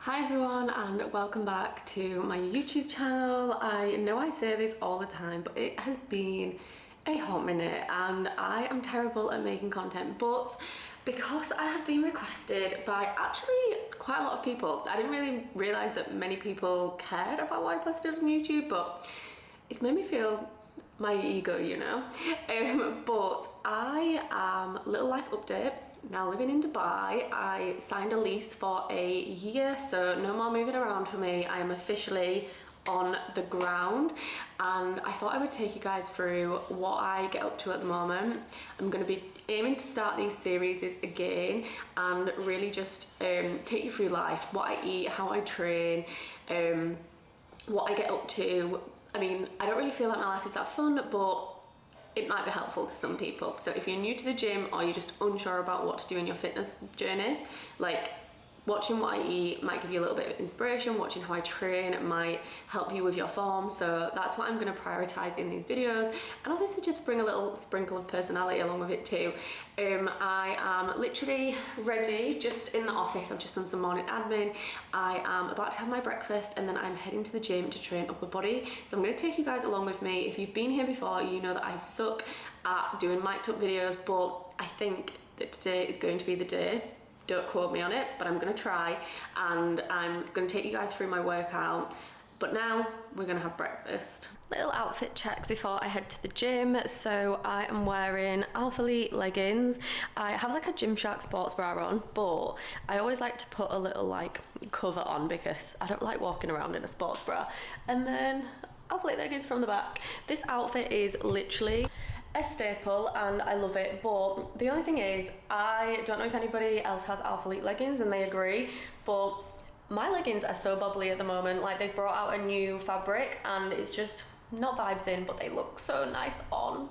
Hi everyone and welcome back to my YouTube channel. I know I say this all the time, but it has been a hot minute and I am terrible at making content, but because I have been requested by actually quite a lot of people, I didn't really realise that many people cared about what I posted on YouTube, but it's made me feel my ego, you know. But I am little life update. Now living in Dubai, I signed a lease for a year, so no more moving around for me. I am officially on the ground, and I thought I would take you guys through what I get up to at the moment. I'm going to be aiming to start these series again and really just take you through life, what I eat, how I train, what I get up to. I mean, I don't really feel like my life is that fun, but it might be helpful to some people. So if you're new to the gym or you're just unsure about what to do in your fitness journey, like watching what I eat might give you a little bit of inspiration. Watching how I train might help you with your form. So that's what I'm going to prioritize in these videos, and obviously just bring a little sprinkle of personality along with it too. I am literally ready, just in the office. I've just done some morning admin. I am about to have my breakfast and then I'm heading to the gym to train upper body. So I'm going to take you guys along with me. If you've been here before, you know that I suck at doing mic'd up videos, but I think that today is going to be the day. Don't quote me on it, but I'm gonna try, and I'm gonna take you guys through my workout. But now we're gonna have breakfast. Little outfit check before I head to the gym. So I am wearing Alpha Elite leggings. I have like a Gymshark sports bra on, but I always like to put a little like cover on because I don't like walking around in a sports bra. And then Alpha Elite leggings from the back. This outfit is literally a staple and I love it, but the only thing is, I don't know if anybody else has Alpha Elite leggings and they agree, but my leggings are so bubbly at the moment. Like, they've brought out a new fabric and it's just not vibes in, but they look so nice on.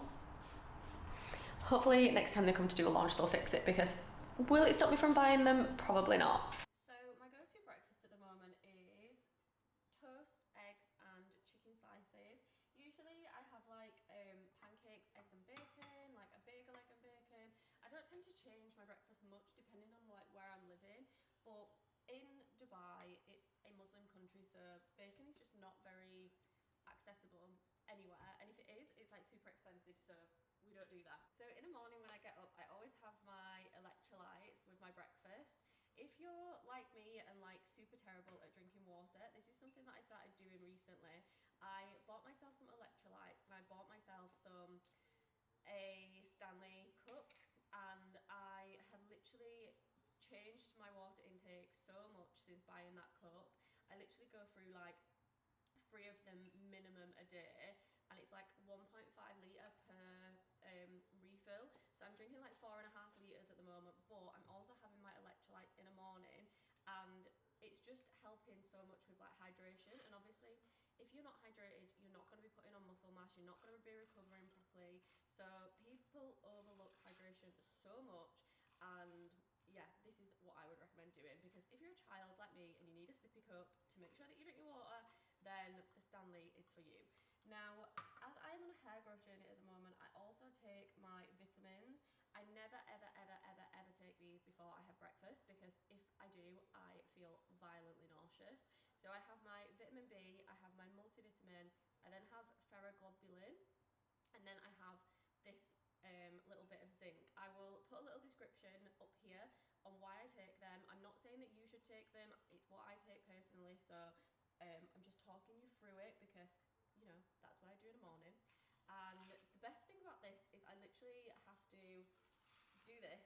Hopefully next time they come to do a launch they'll fix it, because will it stop me from buying them? Probably not. So my go-to breakfast at the moment is toast, eggs and chicken slices. Usually I have like pancakes, eggs and bacon, like a bagel, egg and bacon. I don't tend to change my breakfast much depending on like where I'm living, but in Dubai it's a Muslim country, so bacon is just not very accessible anywhere, and if it is, it's like super expensive, so we don't do that. So in the morning when I get up, I always have my electrolytes with my breakfast. If you're like me and like super terrible at drinking water, this is something that I started doing recently. I bought myself some electrolytes and I bought myself a Stanley cup, and I have literally changed my water intake so much since buying that cup. I literally go through like 3 of them minimum a day, and it's like 1.5 litre per refill. So I'm drinking like 4.5 litres at the moment, but I'm also having my electrolytes in the morning, and it's just helping so much with like hydration. And obviously if you're not hydrated, you're not going to be putting on muscle mass, you're not going to be recovering properly. So people overlook hydration so much, and yeah, this is what I would recommend doing, because if you're a child like me and you need a sippy cup to make sure that you drink your water, then the Stanley is for you. Now, as I am on a hair growth journey at the moment, I also take my vitamins. I never ever take these before I have breakfast, because if I do, I feel violently nauseous. So I have my vitamin B, I have my multivitamin, I then have ferroglobulin, and then I have this little bit of zinc. I will put a little description up here on why I take them. I'm not saying that you should take them, it's what I take personally, so I'm just talking you through it because, you know, that's what I do in the morning. And the best thing about this is I literally have to do this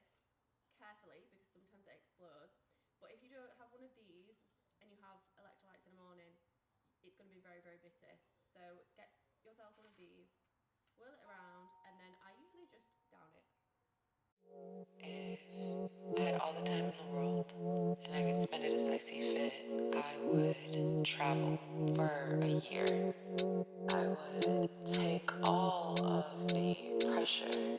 carefully because sometimes it explodes. But if you don't have one of these and you have electrolytes in the morning, it's going to be very bitter. So get yourself one of these, swirl it around, and then I usually just down it. If I had all the time in the world and I could spend it as I see fit, I would travel for a year. I would take all of the pressure.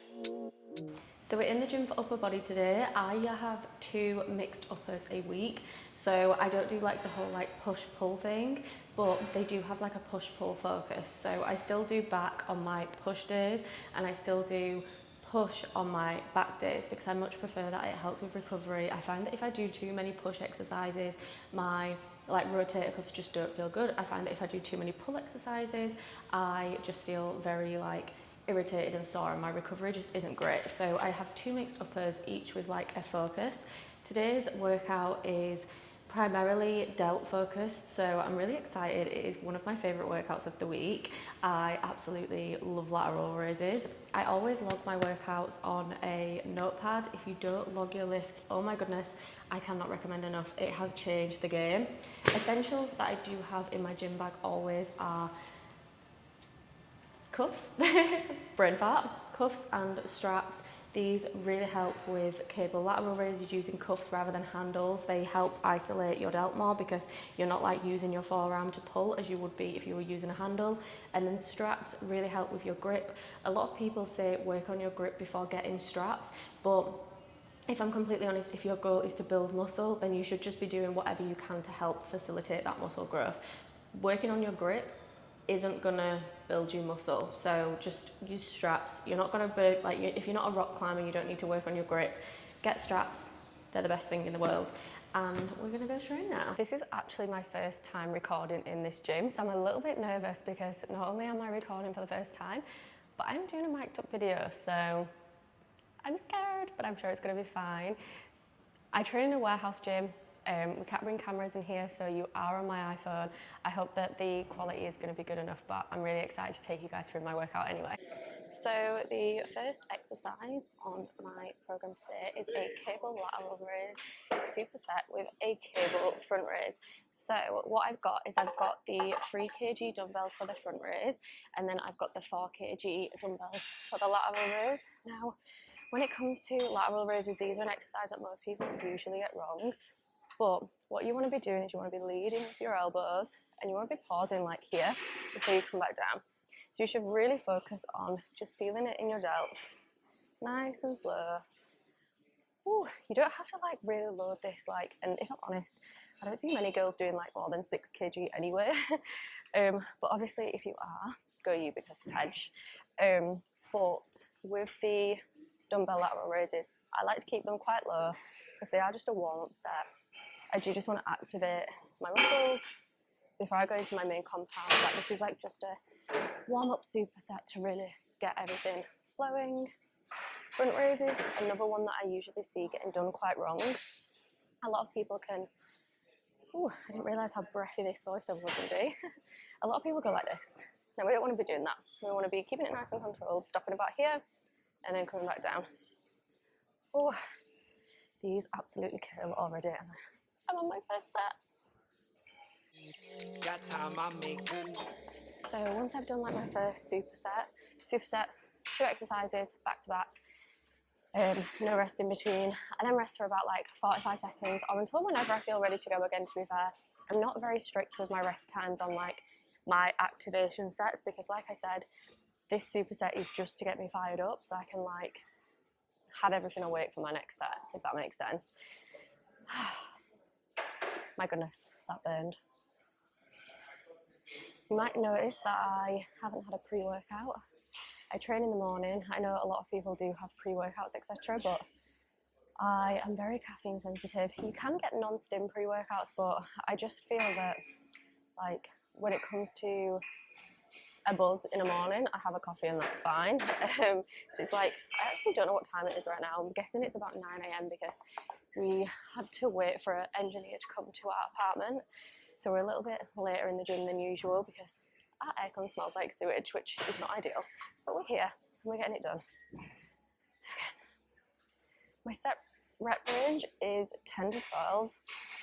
So we're in the gym for upper body today. I have 2 mixed uppers a week. So I don't do like the whole like push-pull thing, but they do have like a push-pull focus. So I still do back on my push days, and I still do push on my back days because I much prefer that. It helps with recovery. I find that if I do too many push exercises, my like rotator cuffs just don't feel good. I find that if I do too many pull exercises, I just feel very like irritated and sore, and my recovery just isn't great. So I have two mixed uppers, each with like a focus. Today's workout is primarily delt focused, so I'm really excited. It is one of my favourite workouts of the week. I absolutely love lateral raises. I always log my workouts on a notepad. If you don't log your lifts, oh my goodness, I cannot recommend enough. It has changed the game. Essentials that I do have in my gym bag always are cuffs, brain fart, cuffs and straps. These really help with cable lateral raises using cuffs rather than handles. They help isolate your delt more because you're not like using your forearm to pull as you would be if you were using a handle. And then straps really help with your grip. A lot of people say work on your grip before getting straps, but if I'm completely honest, if your goal is to build muscle, then you should just be doing whatever you can to help facilitate that muscle growth. Working on your grip isn't gonna build you muscle, so just use straps. You're not gonna be like, if you're not a rock climber, you don't need to work on your grip. Get straps, they're the best thing in the world. And we're gonna go straight now. This is actually my first time recording in this gym, so I'm a little bit nervous because not only am I recording for the first time, but I'm doing a mic'd up video, so I'm scared, but I'm sure it's gonna be fine. I train in a warehouse gym. We can't bring cameras in here, so you are on my iPhone. I hope that the quality is going to be good enough, but I'm really excited to take you guys through my workout anyway. So the first exercise on my program today is a cable lateral raise superset with a cable front raise. So what I've got is I've got the 3 kg dumbbells for the front raise, and then I've got the 4 kg dumbbells for the lateral raise. Now, when it comes to lateral raises, these are an exercise that most people usually get wrong. But what you want to be doing is you want to be leading with your elbows, and you want to be pausing like here before you come back down. So you should really focus on just feeling it in your delts, nice and slow. Ooh, you don't have to like really load this, like, and if I'm honest, I don't see many girls doing like more than 6 kg anyway. But obviously if you are, go you because hedge. But with the dumbbell lateral raises, I like to keep them quite low because they are just a warm-up set. I do just want to activate my muscles before I go into my main compound. Like, this is like just a warm-up superset to really get everything flowing. Front raises, another one that I usually see getting done quite wrong. A lot of people can, ooh, I didn't realise how breathy this voiceover was going to be. A lot of people go like this. No, we don't want to be doing that. We want to be keeping it nice and controlled, stopping about here, and then coming back down. Oh, these absolutely kill already, and I'm on my first set. So once I've done like my first superset, 2 exercises back to back, no rest in between, and then rest for about like 45 seconds or until whenever I feel ready to go again. To be fair, I'm not very strict with my rest times on like my activation sets because, like I said, this superset is just to get me fired up so I can like have everything awake for my next sets, if that makes sense. My goodness, that burned. You might notice that I haven't had a pre-workout. I train in the morning. I know a lot of people do have pre-workouts, etc., but I am very caffeine sensitive. You can get non-stim pre-workouts, but I just feel that like when it comes to a buzz in the morning, I have a coffee and that's fine. It's like, I actually don't know what time it is right now. I'm guessing it's about 9 AM because we had to wait for an engineer to come to our apartment. So we're a little bit later in the gym than usual because our aircon smells like sewage, which is not ideal. But we're here and we're getting it done. My set rep range is 10 to 12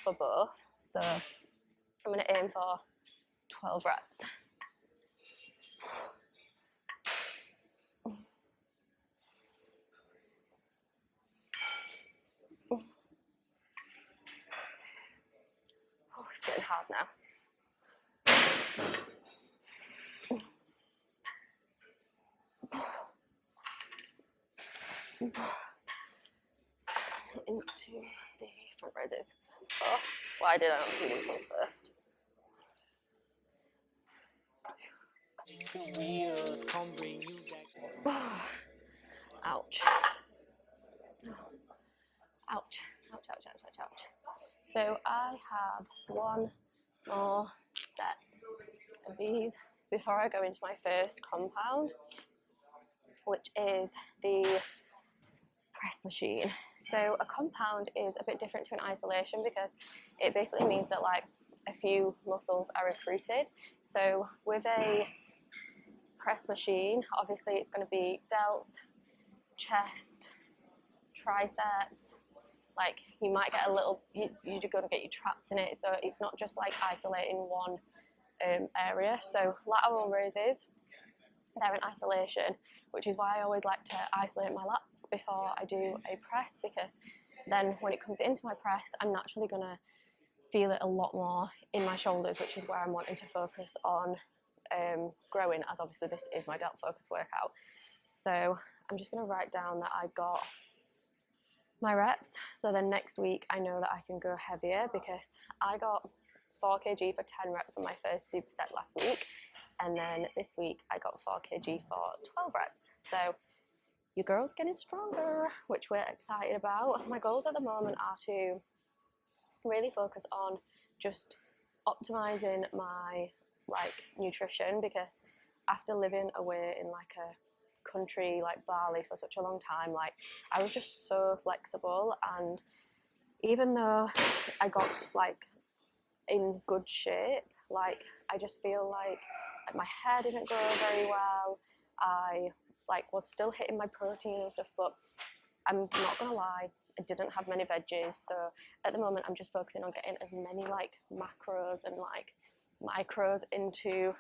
for both. So I'm going to aim for 12 reps. Oh, it's getting hard now. Into the front raises. Oh, why did I not do these ones first? Ouch. Ouch, ouch, ouch, ouch, ouch, ouch. So I have one more set of these before I go into my first compound, which is the press machine. So a compound is a bit different to an isolation because it basically means that like a few muscles are recruited. So with a press machine, obviously it's going to be delts, chest, triceps. Like you might get a little, you're going to get your traps in it, so it's not just like isolating one area. So lateral raises, they're in isolation, which is why I always like to isolate my lats before I do a press, because then when it comes into my press, I'm naturally going to feel it a lot more in my shoulders, which is where I'm wanting to focus on growing, as obviously this is my delt focus workout. So I'm just going to write down that I got my reps, so then next week I know that I can go heavier, because I got 4 kg for 10 reps on my first superset last week, and then this week I got 4 kg for 12 reps. So your girl's getting stronger, which we're excited about. My goals at the moment are to really focus on just optimizing my like nutrition, because after living away in like a country like Bali for such a long time, like I was just so flexible, and even though I got like in good shape, like I just feel like my hair didn't grow very well. I like was still hitting my protein and stuff, but I'm not gonna lie, I didn't have many veggies. So at the moment I'm just focusing on getting as many like macros and like micros into,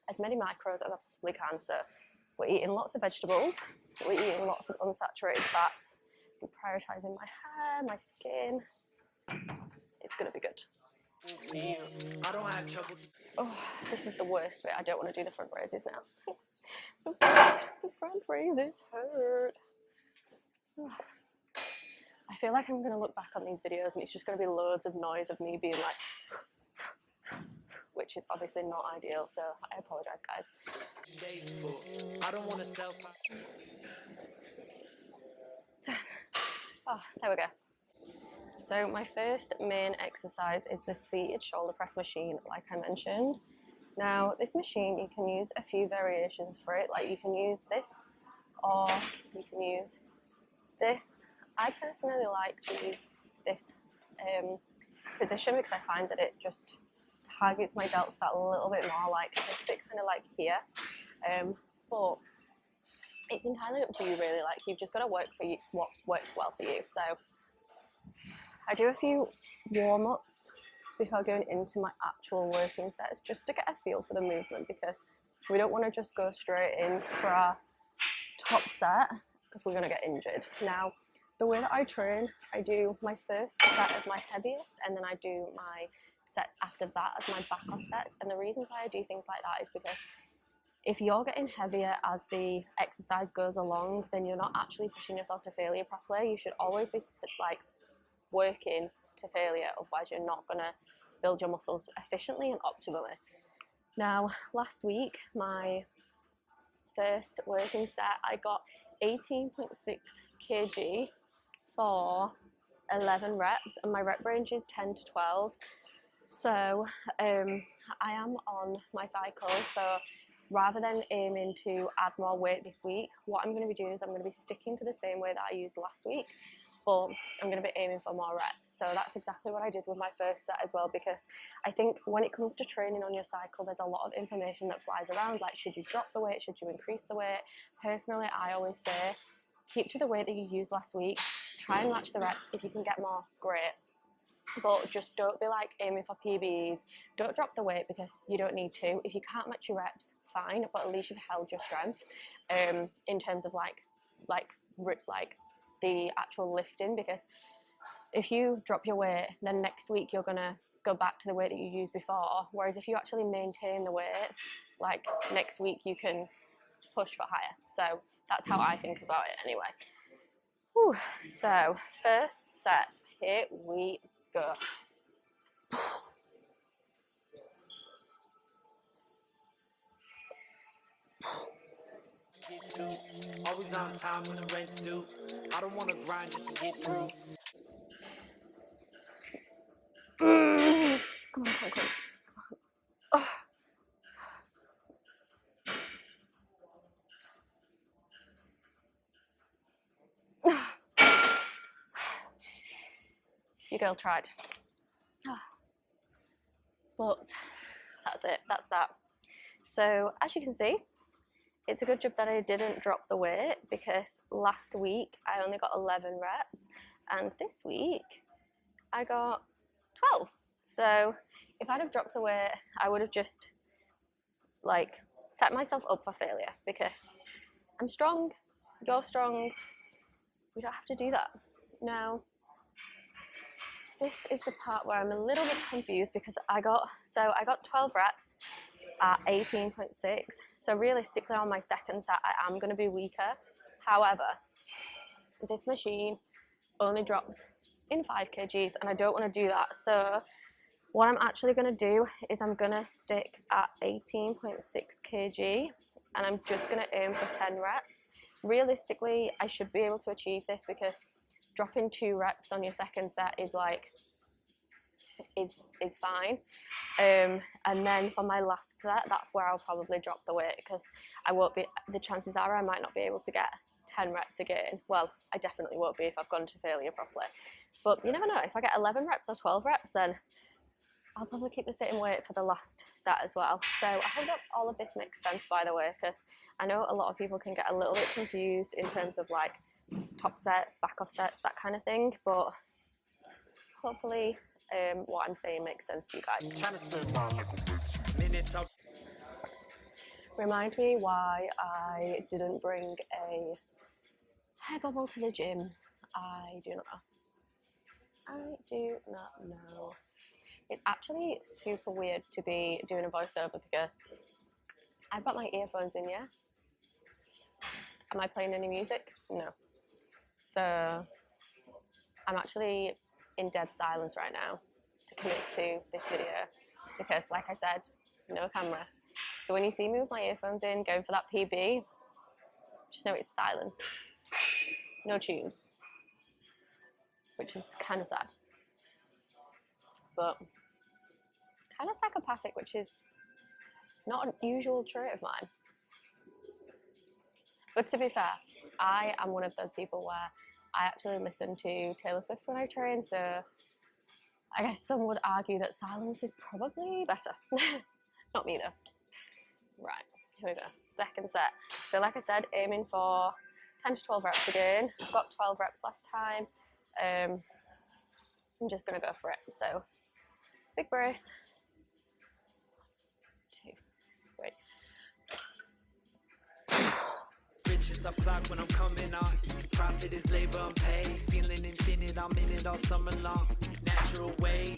as many macros as I possibly can. So we're eating lots of vegetables, we're eating lots of unsaturated fats, I'm prioritising my hair, my skin. It's gonna be good. Oh, this is the worst bit. I don't want to do the front raises now. The front raises hurt. I feel like I'm going to look back on these videos and it's just going to be loads of noise of me being like, which is obviously not ideal, so I apologise, guys. I don't want to sell. Oh, there we go. So my first main exercise is the seated shoulder press machine, like I mentioned. Now, this machine, you can use a few variations for it. Like you can use this, or you can use this. I personally like to use this position because I find that it just targets my delts that a little bit more, like this bit kind of like here. But it's entirely up to you really, like you've just got to work for you, what works well for you. So I do a few warm-ups before going into my actual working sets, just to get a feel for the movement, because we don't want to just go straight in for our top set because we're going to get injured. Now, the way that I train, I do my first set as my heaviest, and then I do my sets after that as my back-off sets. And the reasons why I do things like that is because if you're getting heavier as the exercise goes along, then you're not actually pushing yourself to failure properly. You should always be like working to failure, otherwise you're not going to build your muscles efficiently and optimally. Now, last week, my first working set, I got 18.6 kg for 11 reps, and my rep range is 10 to 12. So I am on my cycle, so rather than aiming to add more weight this week, what I'm going to be doing is I'm going to be sticking to the same way that I used last week, but I'm going to be aiming for more reps. So that's exactly what I did with my first set as well, because I think when it comes to training on your cycle, there's a lot of information that flies around, like should you drop the weight, should you increase the weight? Personally, I always say keep to the weight that you used last week, try and match the reps. If you can get more, great, but just don't be like aiming for PBs. Don't drop the weight because you don't need to. If you can't match your reps, fine, but at least you've held your strength in terms of like the actual lifting, because if you drop your weight, then next week you're gonna go back to the weight that you used before, whereas if you actually maintain the weight, like next week you can push for higher. So that's how I think about it anyway. Whew. So first set, here we go. always on time when the rent's due. I don't wanna grind just to get through. Come on, come on. Oh. Your girl tried. But that's it, that's that. So as you can see, it's a good job that I didn't drop the weight, because last week I only got 11 reps and this week I got 12. So if I'd have dropped the weight, I would have just like set myself up for failure, because I'm strong, you're strong, we don't have to do that. Now, this is the part where I'm a little bit confused, because I got 12 reps at 18.6. So realistically on my second set, I am going to be weaker. However, this machine only drops in 5 kgs and I don't want to do that. So what I'm actually going to do is I'm going to stick at 18.6 kg and I'm just going to aim for 10 reps. Realistically, I should be able to achieve this, because dropping 2 reps on your second set is like is fine. And then for my last set, that's where I'll probably drop the weight, because the chances are I might not be able to get 10 reps again. Well, I definitely won't be if I've gone to failure properly. But you never know, if I get 11 reps or 12 reps, then I'll probably keep the same weight for the last set as well. So I hope that all of this makes sense, by the way, because I know a lot of people can get a little bit confused in terms of like top sets, back off sets, that kind of thing. But hopefully what I'm saying makes sense to you guys. Remind me why I didn't bring a hair bubble to the gym. I do not know. I do not know. It's actually super weird to be doing a voiceover, because I've got my earphones in, yeah? Am I playing any music? No. So I'm actually in dead silence right now to commit to this video, because like I said, no camera. So when you see me with my earphones in going for that PB, just know it's silence. No tunes. Which is kind of sad. But kind of psychopathic, which is not an usual trait of mine. But to be fair, I am one of those people where I actually listen to Taylor Swift when I train, so I guess some would argue that silence is probably better. Not me though. Right, here we go. Second set. So like I said, aiming for 10 to 12 reps again. I've got 12 reps last time. I'm just going to go for it. So big brace. 2, 3. Riches up clock when I'm coming on. Profit is labor unpaid. Feeling infinite, I'm in it all summer long. Natural way.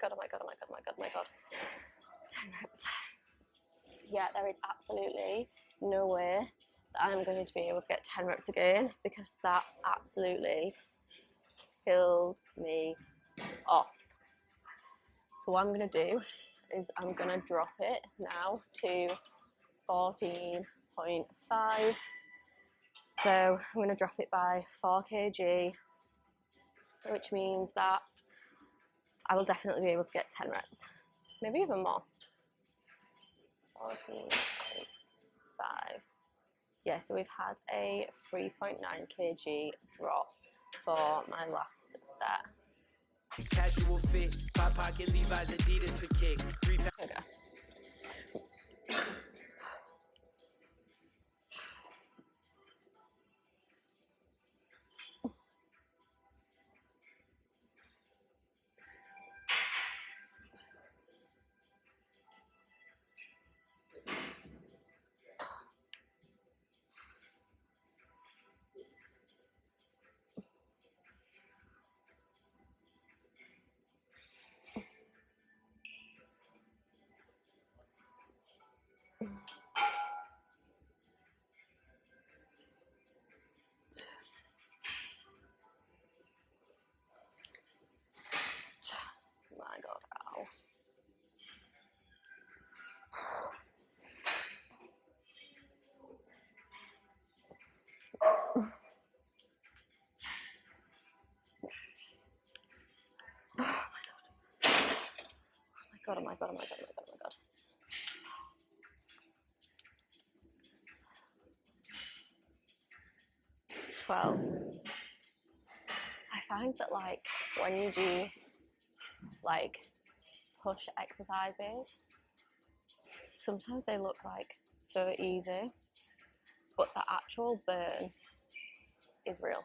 God, oh my god, oh my god, oh my god, oh my god. 10 reps. Yeah, there is absolutely no way that I'm going to be able to get 10 reps again, because that absolutely killed me off. So what I'm going to do is I'm going to drop it now to 14.5. So I'm going to drop it by 4 kg, which means that I will definitely be able to get 10 reps, maybe even more. 14.5. Yeah, so we've had a 3.9 kg drop for my last set. Casual fit, 5 pocket Levi's, Adidas for kick. 3 Here we go. god, oh my god, oh my god, oh my god, oh my god. I find that like when you do like push exercises, sometimes they look like so easy, but the actual burn is real.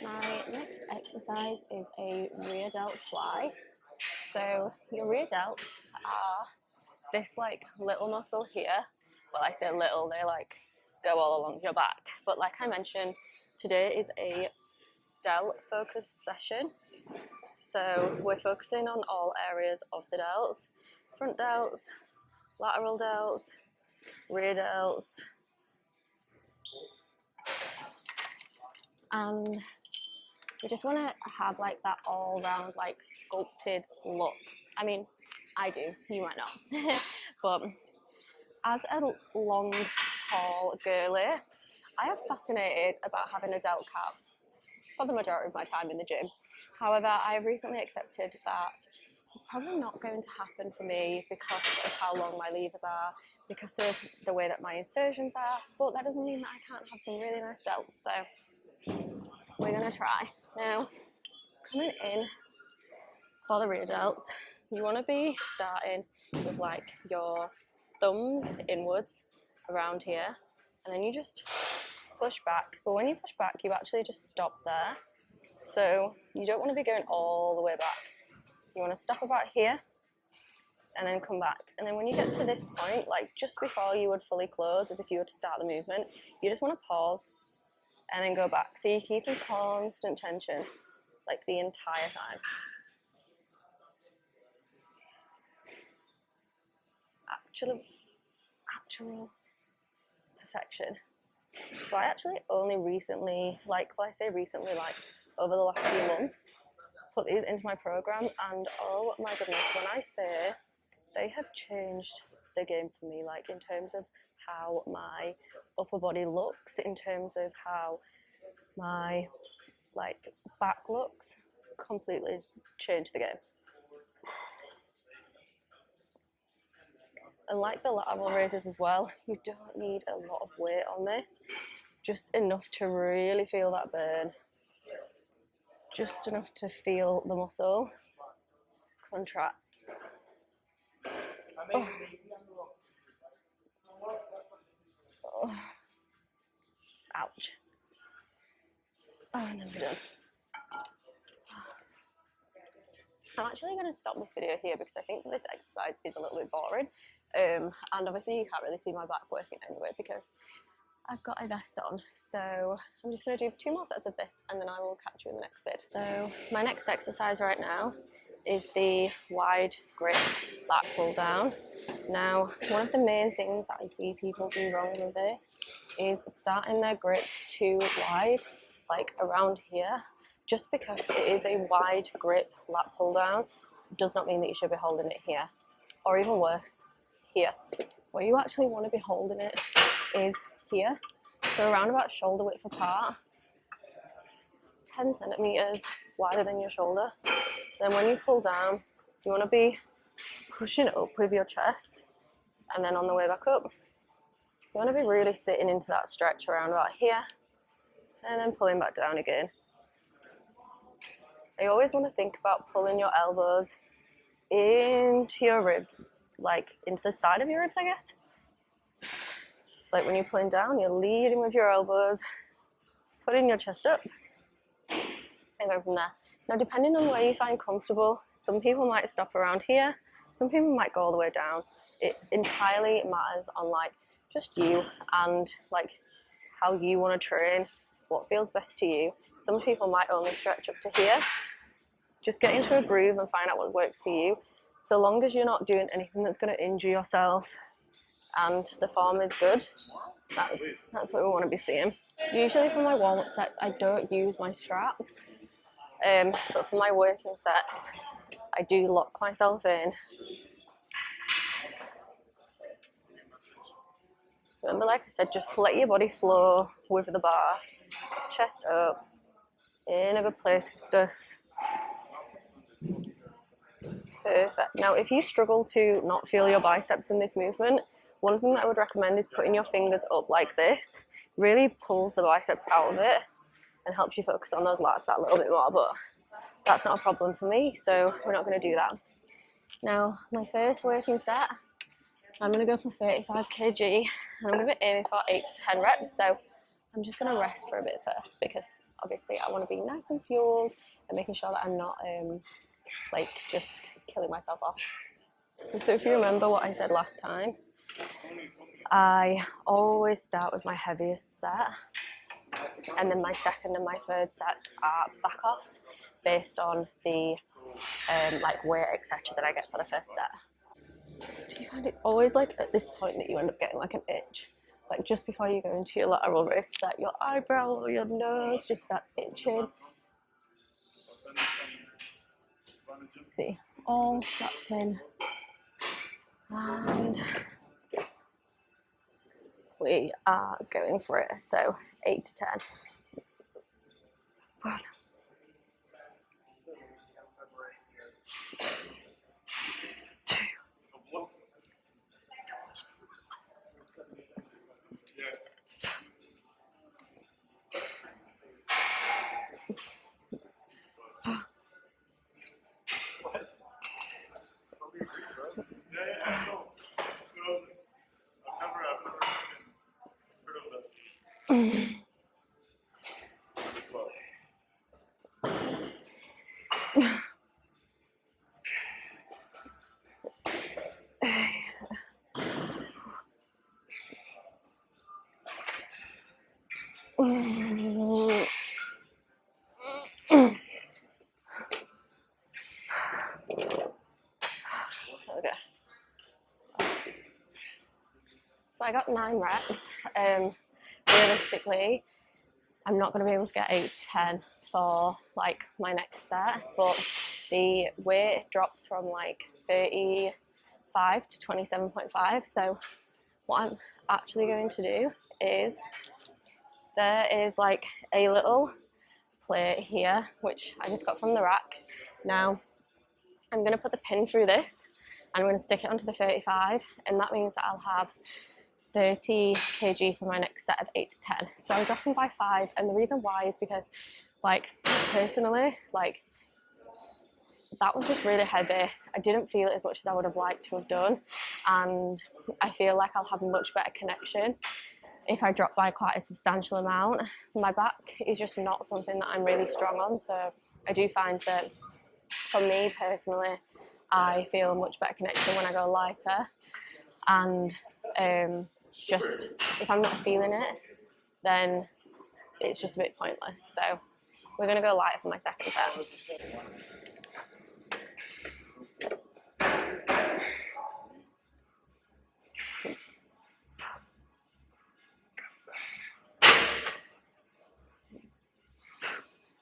My next exercise is a rear delt fly. So your rear delts are this like little muscle here. Well, I say little, they like go all along your back. But like I mentioned, today is a delt focused session. So we're focusing on all areas of the delts. Front delts, lateral delts, rear delts. And we just want to have like that all round like sculpted look. I mean, I do, you might not. But as a long, tall girly, I am fascinated about having a delt cap for the majority of my time in the gym. However, I have recently accepted that it's probably not going to happen for me because of how long my levers are, because of the way that my insertions are, but that doesn't mean that I can't have some really nice delts, so we're going to try. Now, coming in for the rear delts, you want to be starting with like your thumbs inwards around here, and then you just push back. But when you push back, you actually just stop there. So you don't want to be going all the way back. You want to stop about here and then come back. And then when you get to this point, like just before you would fully close, as if you were to start the movement, you just want to pause and then go back. So you keep in constant tension like the entire time. Actual perfection. So I actually only recently, like, well I say recently, like over the last few months, put these into my program, and oh my goodness, when I say they have changed the game for me, like in terms of how my upper body looks, in terms of how my like back looks, completely changed the game. And like the lateral raises as well, you don't need a lot of weight on this, just enough to really feel that burn, just enough to feel the muscle contract. Oh. Oh. Ouch. Oh, and then we're done. I'm actually going to stop this video here because I think this exercise is a little bit boring. And obviously you can't really see my back working anyway because I've got a vest on. So I'm just going to do 2 more sets of this and then I will catch you in the next vid. So my next exercise right now is the wide grip lat pull down. Now, one of the main things that I see people do wrong with this is starting their grip too wide, like around here. Just because it is a wide grip lat pull down does not mean that you should be holding it here, or even worse, here. Where you actually want to be holding it is here, so around about shoulder width apart, 10 centimeters wider than your shoulder. Then when you pull down, you want to be pushing up with your chest, and then on the way back up, you want to be really sitting into that stretch around about here, and then pulling back down again. You always want to think about pulling your elbows into your rib, like into the side of your ribs, I guess. It's like when you're pulling down, you're leading with your elbows, putting your chest up, and go from there. Now, depending on where you find comfortable, some people might stop around here, some people might go all the way down. It entirely matters on like just you and like how you want to train, what feels best to you. Some people might only stretch up to here. Just get into a groove and find out what works for you. So long as you're not doing anything that's going to injure yourself and the form is good, that's what we want to be seeing. Usually for my warm-up sets, I don't use my straps, but for my working sets, I do lock myself in. Remember, like I said, just let your body flow with the bar, chest up, in a good place for stuff. Perfect. Now, if you struggle to not feel your biceps in this movement, one thing that I would recommend is putting your fingers up like this. Really pulls the biceps out of it and helps you focus on those lats that little bit more, but that's not a problem for me, so we're not going to do that. Now, my first working set, I'm going to go for 35 kg, and I'm going to be aiming for 8 to 10 reps, so I'm just going to rest for a bit first, because obviously I want to be nice and fueled and making sure that I'm not like just killing myself off. So if you remember what I said last time, I always start with my heaviest set, and then my second and my third sets are back offs based on the like weight, etc. that I get for the first set. So do you find it's always like at this point that you end up getting like an itch? Like just before you go into your lateral raise set, your eyebrow or your nose just starts itching. See, all slapped in. And we are going for it, so 8 to 10. 1, 2. Okay. So I got 9 reps. Realistically, I'm not going to be able to get 8 to 10 for like my next set, but the weight drops from like 35 to 27.5. So what I'm actually going to do is, there is like a little plate here, which I just got from the rack. Now I'm going to put the pin through this and I'm going to stick it onto the 35, and that means that I'll have 30 kg for my next set of 8 to 10. So I'm dropping by 5, and the reason why is because, like, personally, like, that was just really heavy. I didn't feel it as much as I would have liked to have done, and I feel like I'll have much better connection if I drop by quite a substantial amount. My back is just not something that I'm really strong on, so I do find that for me personally, I feel a much better connection when I go lighter, and just if I'm not feeling it, then it's just a bit pointless. So we're going to go lighter for my second set.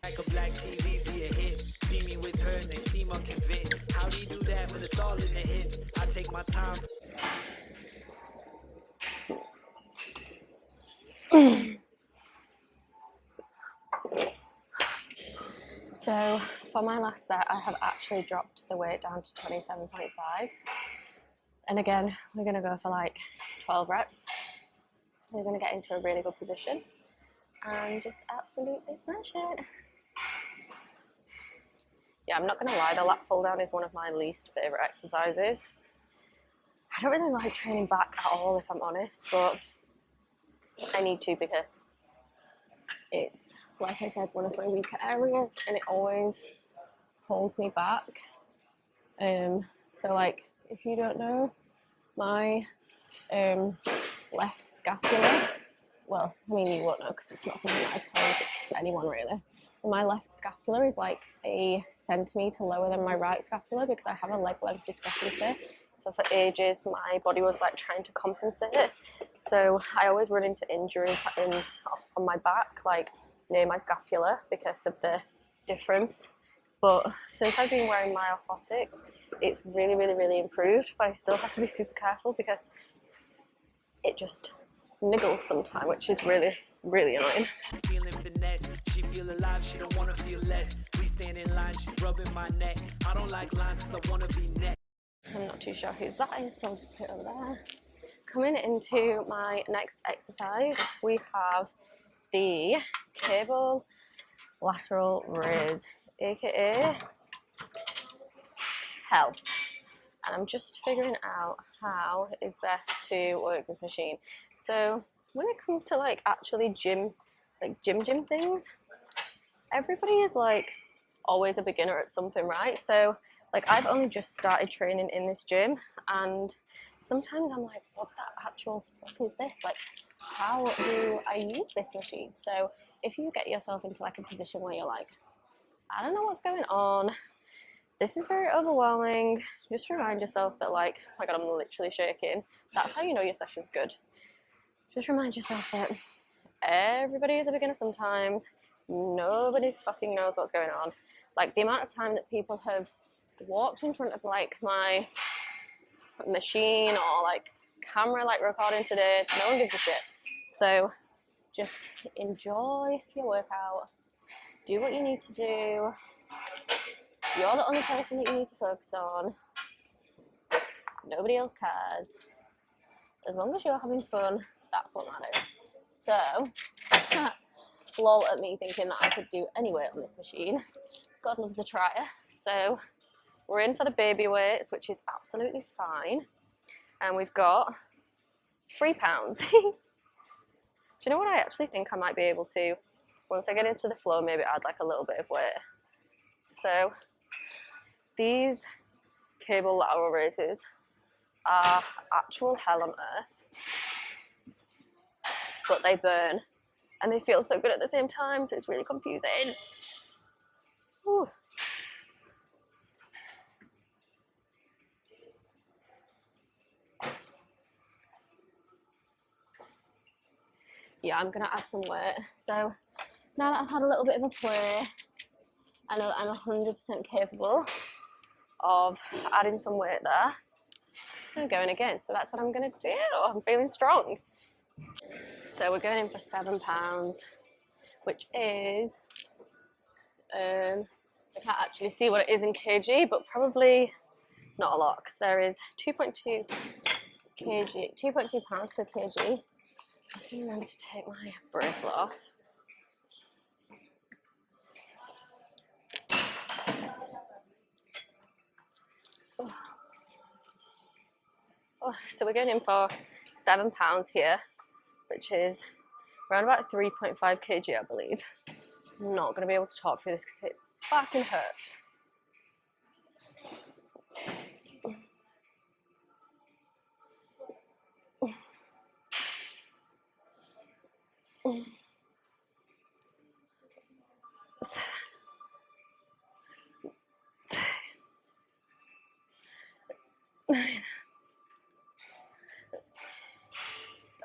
Like a black TV, see a hit. See me with her and they seem unconvinced. How do you do that when it's all in the hips? I take my time. So for my last set, I have actually dropped the weight down to 27.5. And again, we're going to go for like 12 reps. We're going to get into a really good position and just absolutely smash it. Yeah, I'm not going to lie, the lat pull down is one of my least favourite exercises. I don't really like training back at all, if I'm honest, but I need to because it's, like I said, one of my weaker areas and it always holds me back. So like, if you don't know, my left scapula, well, I mean, you won't know because it's not something that I've told anyone really. But my left scapula is like a centimetre lower than my right scapula because I have a leg length discrepancy. So for ages, my body was like trying to compensate. So I always run into injuries on my back, like near my scapula because of the difference. But since I've been wearing my orthotics, it's really, really, really improved. But I still have to be super careful because it just niggles sometimes, which is really, really annoying. Feeling finesse, she feel alive, she don't wanna feel less. We stand in line, she rubbing my neck. I don't like lines cause I wanna be next. I'm not too sure whose that is, so I'll just put it over there. Coming into my next exercise, we have the cable lateral raise, aka hell. And I'm just figuring out how it is best to work this machine. So when it comes to like actually gym things, everybody is like always a beginner at something, right? So like I've only just started training in this gym, and sometimes I'm like, what the actual fuck is this? Like, how do I use this machine? So if you get yourself into like a position where you're like, I don't know what's going on, this is very overwhelming, just remind yourself that like, oh my god, I'm literally shaking. That's how you know your session's good. Just remind yourself that everybody is a beginner sometimes. Nobody fucking knows what's going on. Like the amount of time that people have walked in front of like my machine or like camera like recording today, no one gives a shit. So just enjoy your workout, do what you need to do. You're the only person that you need to focus on. Nobody else cares. As long as you're having fun, that's what matters. So lol at me thinking that I could do any weight on this machine. God loves a trier. So we're in for the baby weights, which is absolutely fine. And we've got 3 pounds. Do you know what I actually think I might be able to, once I get into the flow, maybe add like a little bit of weight. So these cable lateral raises are actual hell on earth, but they burn and they feel so good at the same time, so it's really confusing. Whew. Yeah, I'm gonna add some weight. So now that I've had a little bit of a play, I know that I'm 100% capable of adding some weight there and going again. So that's what I'm gonna do. I'm feeling strong. So we're going in for 7 pounds, which is, I can't actually see what it is in kg, but probably not a lot, because there is 2.2 kg, 2.2 pounds to a kg. I'm just gonna remember to take my bracelet off. Oh, so we're going in for 7 pounds here, which is around about 3.5 kg, I believe. I'm not going to be able to talk through this because it fucking hurts.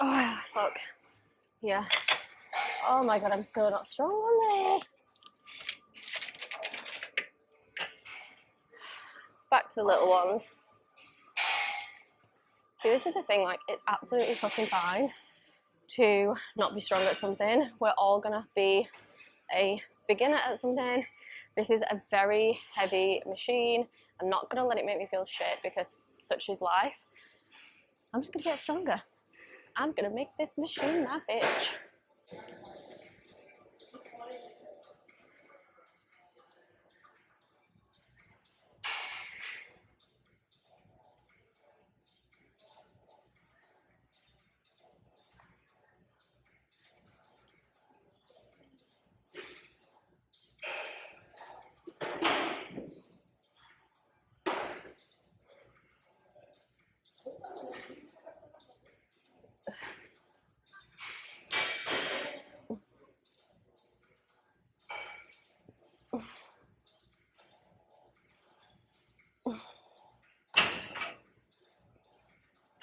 Oh, fuck. Yeah. Oh my god, I'm still not strong on this. Back to the little ones. See, this is the thing, like, it's absolutely fucking fine to not be strong at something. We're all gonna be a beginner at something. This is a very heavy machine. I'm not gonna let it make me feel shit because such is life. I'm just gonna get stronger. I'm gonna make this machine my bitch.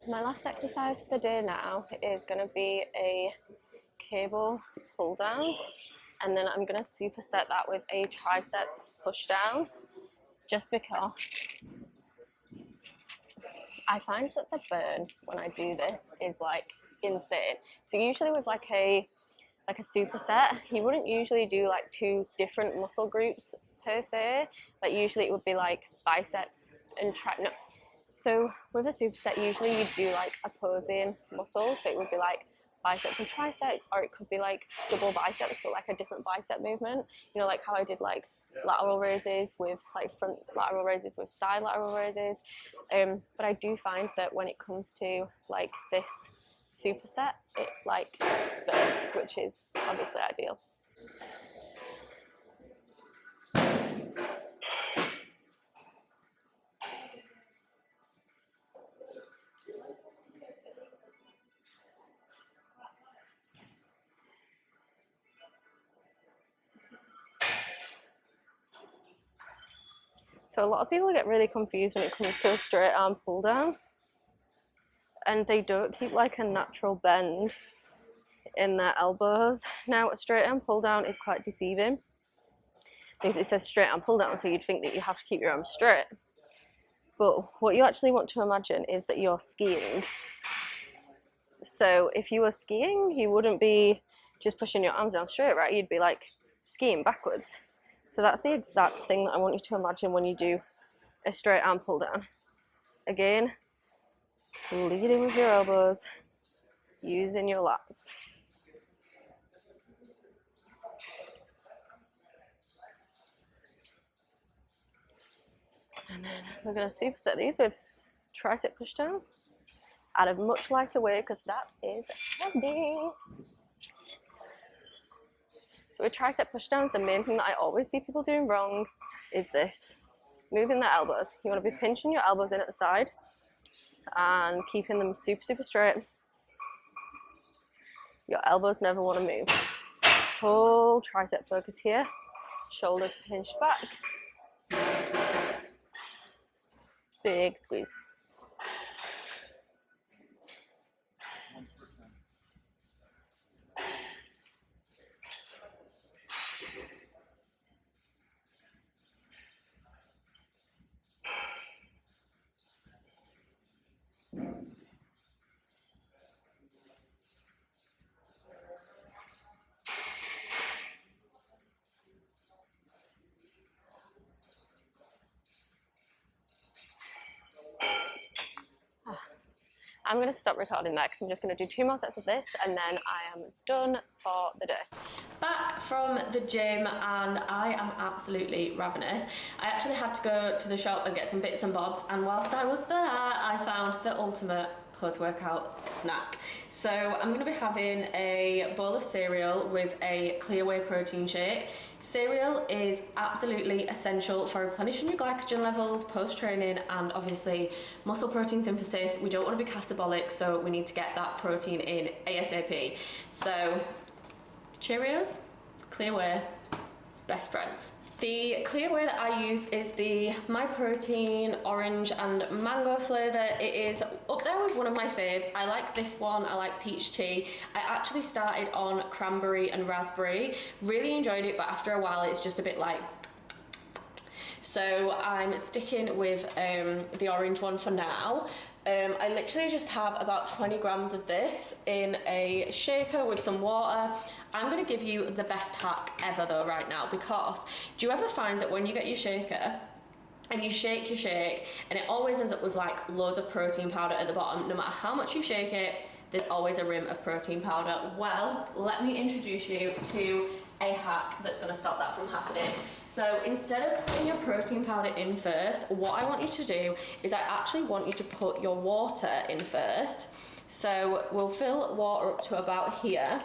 My last exercise for the day now is going to be a cable pull down, and then I'm going to superset that with a tricep push down, just because I find that the burn when I do this is like insane. So usually with like a like a superset, you wouldn't usually do like 2 different muscle groups per se. Like usually it would be like biceps and no. So with a superset, usually you do like opposing muscles. So it would be like biceps and triceps, or it could be like double biceps, but like a different bicep movement. You know, like how I did like lateral raises with like front lateral raises with side lateral raises. But I do find that when it comes to like this superset, it like burns, which is obviously ideal. So a lot of people get really confused when it comes to a straight arm pull down, and they don't keep like a natural bend in their elbows. Now a straight arm pull down is quite deceiving because it says straight arm pull down, so you'd think that you have to keep your arms straight. But what you actually want to imagine is that you're skiing. So if you were skiing, you wouldn't be just pushing your arms down straight, right? You'd be like skiing backwards. So that's the exact thing that I want you to imagine when you do a straight arm pull down. Again, leading with your elbows, using your lats. And then we're going to superset these with tricep pushdowns at a much lighter weight because that is heavy. So with tricep pushdowns, the main thing that I always see people doing wrong is this, moving their elbows. You want to be pinching your elbows in at the side and keeping them super, super straight. Your elbows never want to move. Full tricep focus here, shoulders pinched back. Big squeeze. I'm going to stop recording there because I'm just going to do 2 more sets of this and then I am done for the day. Back from the gym and I am absolutely ravenous. I actually had to go to the shop and get some bits and bobs, and whilst I was there I found the ultimate post-workout snack. So I'm going to be having a bowl of cereal with a clear whey protein shake. Cereal is absolutely essential for replenishing your glycogen levels post-training and obviously muscle protein synthesis. We don't want to be catabolic, so we need to get that protein in ASAP. So Cheerios, clear whey, best friends. The clear whey that I use is the My Protein orange and mango flavour. It is up there with one of my faves. I like this one, I like peach tea. I actually started on cranberry and raspberry. Really enjoyed it, but after a while it's just a bit like... So I'm sticking with the orange one for now. I literally just have about 20 grams of this in a shaker with some water. I'm going to give you the best hack ever though right now, because do you ever find that when you get your shaker and you shake your shake and it always ends up with like loads of protein powder at the bottom? No matter how much you shake it, there's always a rim of protein powder. Well, let me introduce you to a hack that's going to stop that from happening. So instead of putting your protein powder in first, what I want you to do is I actually want you to put your water in first. So we'll fill water up to about here,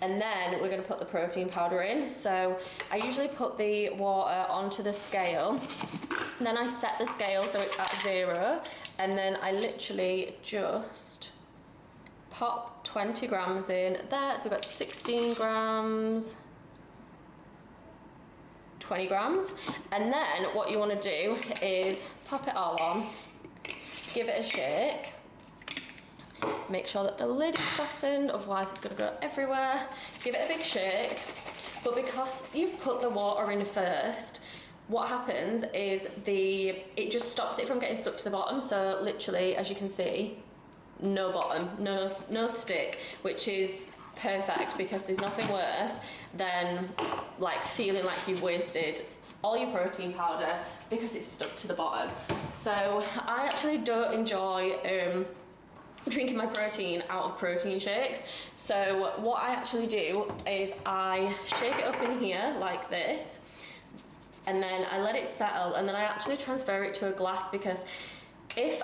and then we're going to put the protein powder in. So I usually put the water onto the scale, then I set the scale so it's at 0, and then I literally just pop 20 grams in there. So we've got 16 grams, 20 grams. And then what you want to do is pop it all on, give it a shake, make sure that the lid is fastened, otherwise it's going to go everywhere. Give it a big shake. But because you've put the water in first, what happens is it just stops it from getting stuck to the bottom. So literally, as you can see, no bottom, no stick, which is perfect, because there's nothing worse than like feeling like you've wasted all your protein powder because it's stuck to the bottom. So I actually don't enjoy drinking my protein out of protein shakes. So what I actually do is I shake it up in here like this, and then I let it settle, and then I actually transfer it to a glass, because it's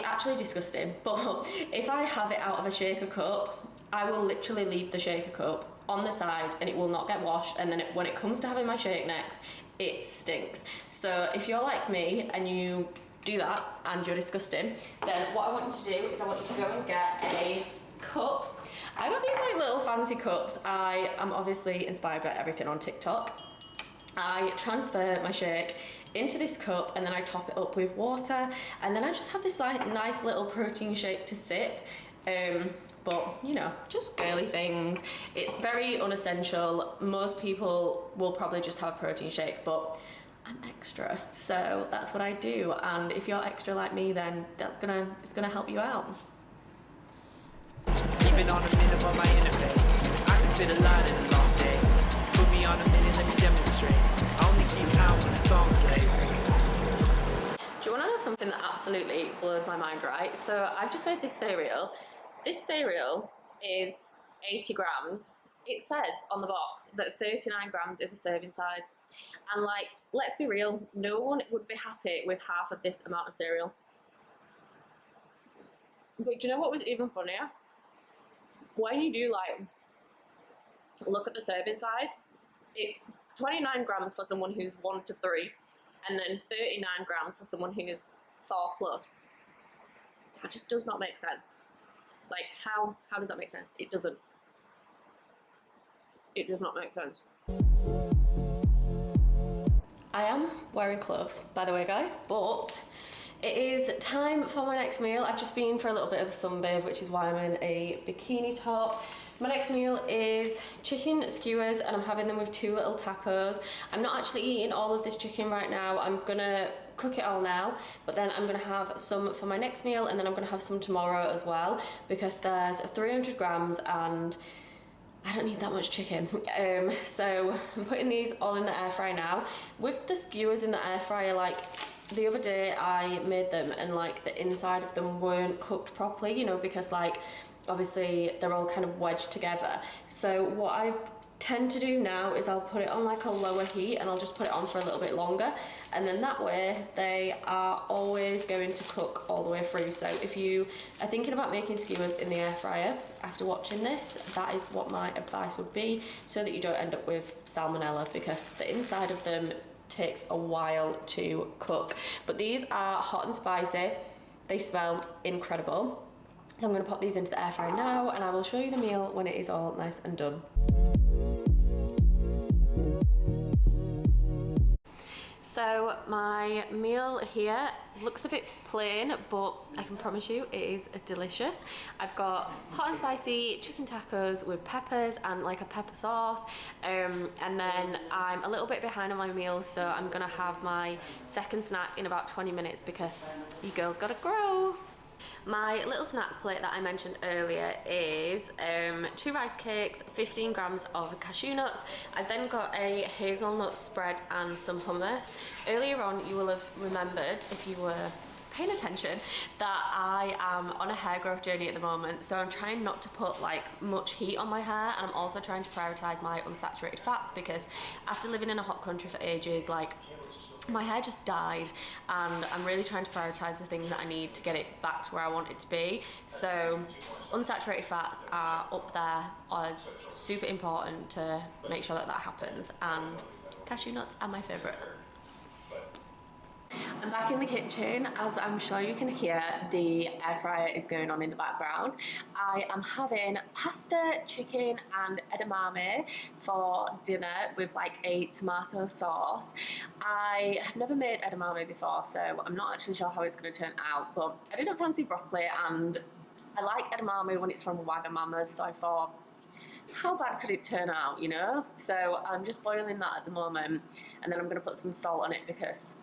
actually disgusting, but if I have it out of a shaker cup, I will literally leave the shaker cup on the side and it will not get washed, and then when it comes to having my shake next, it stinks. So if you're like me and you do that and you're disgusting, then what I want you to do is I want you to go and get a cup. I got these like little fancy cups. I am obviously inspired by everything on TikTok. I transfer my shake into this cup, and then I top it up with water, and then I just have this like nice little protein shake to sip. But you know, just girly things. It's very unessential. Most people will probably just have a protein shake, but I'm extra, so that's what I do. And if you're extra like me, then it's gonna help you out. Even on a minimum, I innovate. I can fit a lot in a long day. Put me on a minute, let me demonstrate. I only keep time when the song plays. Do you want to know something that absolutely blows my mind, right? So I've just made this cereal. This cereal is 80 grams. It says on the box that 39 grams is a serving size. And like, let's be real, no one would be happy with half of this amount of cereal. But do you know what was even funnier? When you do like, look at the serving size, it's 29 grams for someone who's 1 to 3, and then 39 grams for someone who's 4 plus. That just does not make sense. Like, how does that make sense? It doesn't. It does not make sense. I am wearing clothes, by the way, guys, but it is time for my next meal. I've just been for a little bit of a sunbathe, which is why I'm in a bikini top. My next meal is chicken skewers, and I'm having them with 2 little tacos. I'm not actually eating all of this chicken right now. I'm gonna cook it all now, but then I'm gonna have some for my next meal, and then I'm gonna have some tomorrow as well, because there's 300 grams and I don't need that much chicken. So I'm putting these all in the air fryer now. With the skewers in the air fryer, like the other day I made them and like the inside of them weren't cooked properly, you know, because like obviously they're all kind of wedged together. So what I tend to do now is I'll put it on like a lower heat, and I'll just put it on for a little bit longer, and then that way they are always going to cook all the way through. So if you are thinking about making skewers in the air fryer after watching this, that is what my advice would be, so that you don't end up with salmonella, because the inside of them takes a while to cook. But these are hot and spicy. They smell incredible. So I'm going to pop these into the air fryer now, and I will show you the meal when it is all nice and done. So my meal here looks a bit plain, but I can promise you it is delicious. I've got hot and spicy chicken tacos with peppers and like a pepper sauce, and then I'm a little bit behind on my meal, so I'm gonna have my second snack in about 20 minutes because you girls gotta grow. My little snack plate that I mentioned earlier is 2 rice cakes, 15 grams of cashew nuts. I've then got a hazelnut spread and some hummus. Earlier on you will have remembered, if you were paying attention, that I am on a hair growth journey at the moment, so I'm trying not to put like much heat on my hair, and I'm also trying to prioritise my unsaturated fats, because after living in a hot country for ages, like my hair just died, and I'm really trying to prioritise the things that I need to get it back to where I want it to be. So unsaturated fats are up there as super important to make sure that that happens, and cashew nuts are my favourite. I'm back in the kitchen. As I'm sure you can hear, the air fryer is going on in the background. I am having pasta, chicken and edamame for dinner with like a tomato sauce. I have never made edamame before, so I'm not actually sure how it's going to turn out, but I didn't fancy broccoli, and I like edamame when it's from Wagamama's, so I thought, how bad could it turn out, you know? So I'm just boiling that at the moment, and then I'm going to put some salt on it because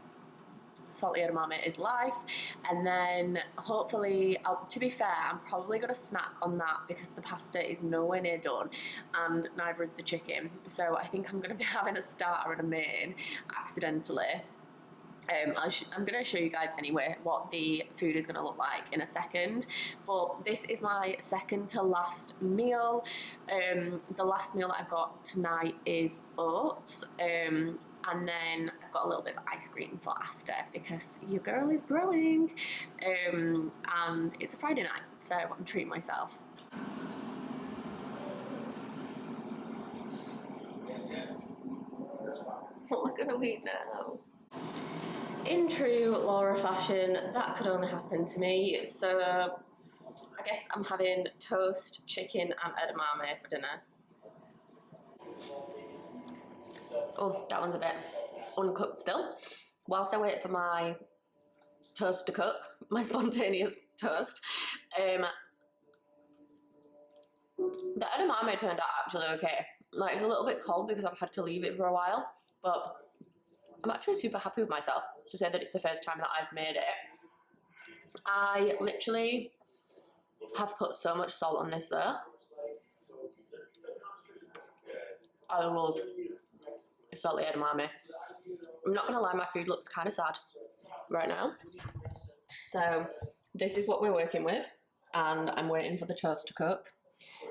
salty edamame is life. And then hopefully, to be fair, I'm probably going to snack on that because the pasta is nowhere near done and neither is the chicken. So I think I'm going to be having a starter and a main accidentally. I'm going to show you guys anyway what the food is going to look like in a second, but this is my second to last meal. The last meal that I've got tonight is oats, and then I've got a little bit of ice cream for after because your girl is growing, and it's a Friday night, so I'm treating myself. What am I going to eat now? In true Laura fashion, that could only happen to me, so I guess I'm having toast, chicken and edamame for dinner. Oh, that one's a bit uncooked still. Whilst I wait for my toast to cook, my spontaneous toast, the edamame turned out actually okay. Like, it's a little bit cold because I've had to leave it for a while, but I'm actually super happy with myself to say that it's the first time that I've made it. I literally have put so much salt on this though. I love salty edamame. I'm not gonna lie, my food looks kind of sad right now. So this is what we're working with, and I'm waiting for the toast to cook.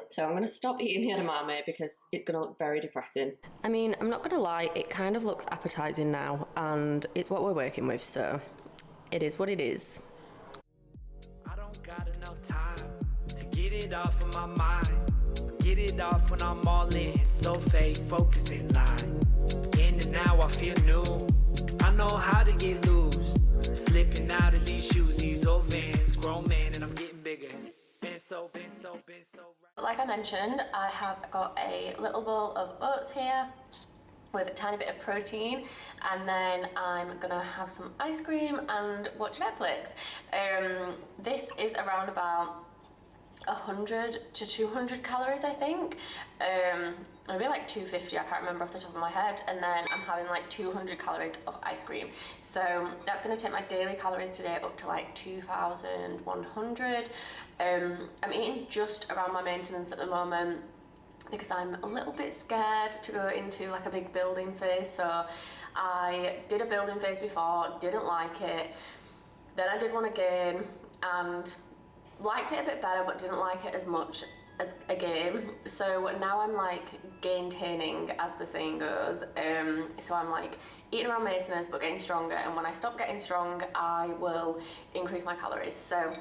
So I'm going to stop eating the edamame because it's going to look very depressing. I mean, I'm not going to lie, it kind of looks appetizing now, and it's what we're working with, so it is what it is. I don't got enough time to get it off of my mind. Get it off when I'm all in, so fake, focusing line. In and now I feel new. I know how to get loose. Slipping out of these shoes, these old Vans, grown man, and I'm getting bigger. Been so like I mentioned, I have got a little bowl of oats here with a tiny bit of protein, and then I'm gonna have some ice cream and watch Netflix. This is around about 100 to 200 calories, I think. Maybe like 250, I can't remember off the top of my head, and then I'm having like 200 calories of ice cream. So that's going to take my daily calories today up to like 2,100. I'm eating just around my maintenance at the moment because I'm a little bit scared to go into like a big building phase. So I did a building phase before, didn't like it. Then I did one again and liked it a bit better, but didn't like it as much as again. So now I'm like gaintaining, as the saying goes. So I'm like eating around maintenance but getting stronger, and when I stop getting strong I will increase my calories. So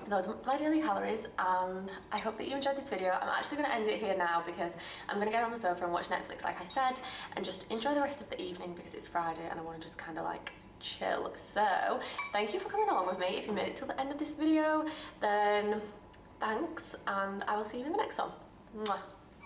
those are my daily calories, and I hope that you enjoyed this video. I'm actually going to end it here now because I'm going to get on the sofa and watch Netflix like I said, and just enjoy the rest of the evening because it's Friday and I want to just kind of like chill. So thank you for coming along with me. If you made it till the end of this video, then thanks, and I will see you in the next one. Mwah.